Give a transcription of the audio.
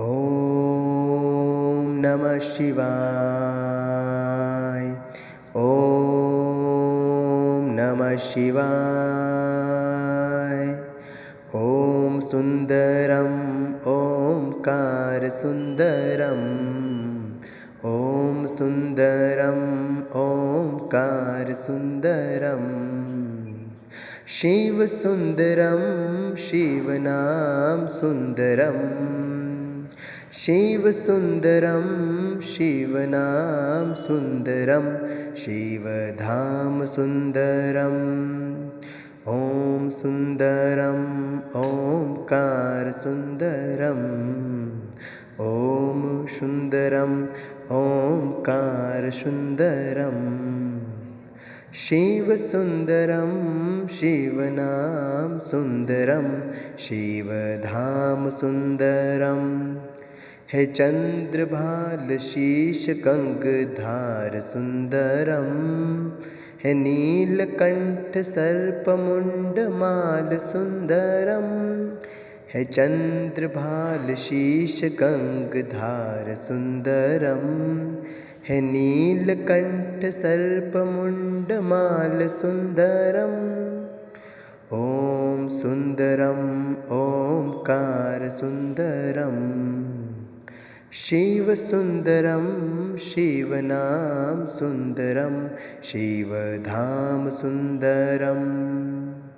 ॐ नमः शिवाय। ॐ नमः शिवाय। ॐ सुन्दरं ओंकार सुन्दरं। ॐ सुन्दरं ओंकार सुन्दरं। शिव सुन्दरं शिवनाम सुन्दरं। शिव सुन्दरं शिवनाम सुन्दरं। शिवधाम सुन्दरं। ॐ सुन्दरं ओंकार सुन्दरं। ॐ सुन्दरं ओंकार सुन्दरं। शिव सुन्दरं शिवनाम सुन्दरं। शिवधाम सुन्दरं। हे चन्द्रभाल शीश गंगधार सुन्दरं। हे नीलकण्ठ सर्पमुण्डमाल सुन्दरं। हे चन्द्रभाल शीश गंगधार सुन्दरं। हे नीलकण्ठ सर्पमुण्डमाल सुन्दरं। ॐ सुन्दरं ओंकार सुन्दरं। शिव सुन्दरं शिवनाम सुन्दरं। शिवधाम सुन्दरम्।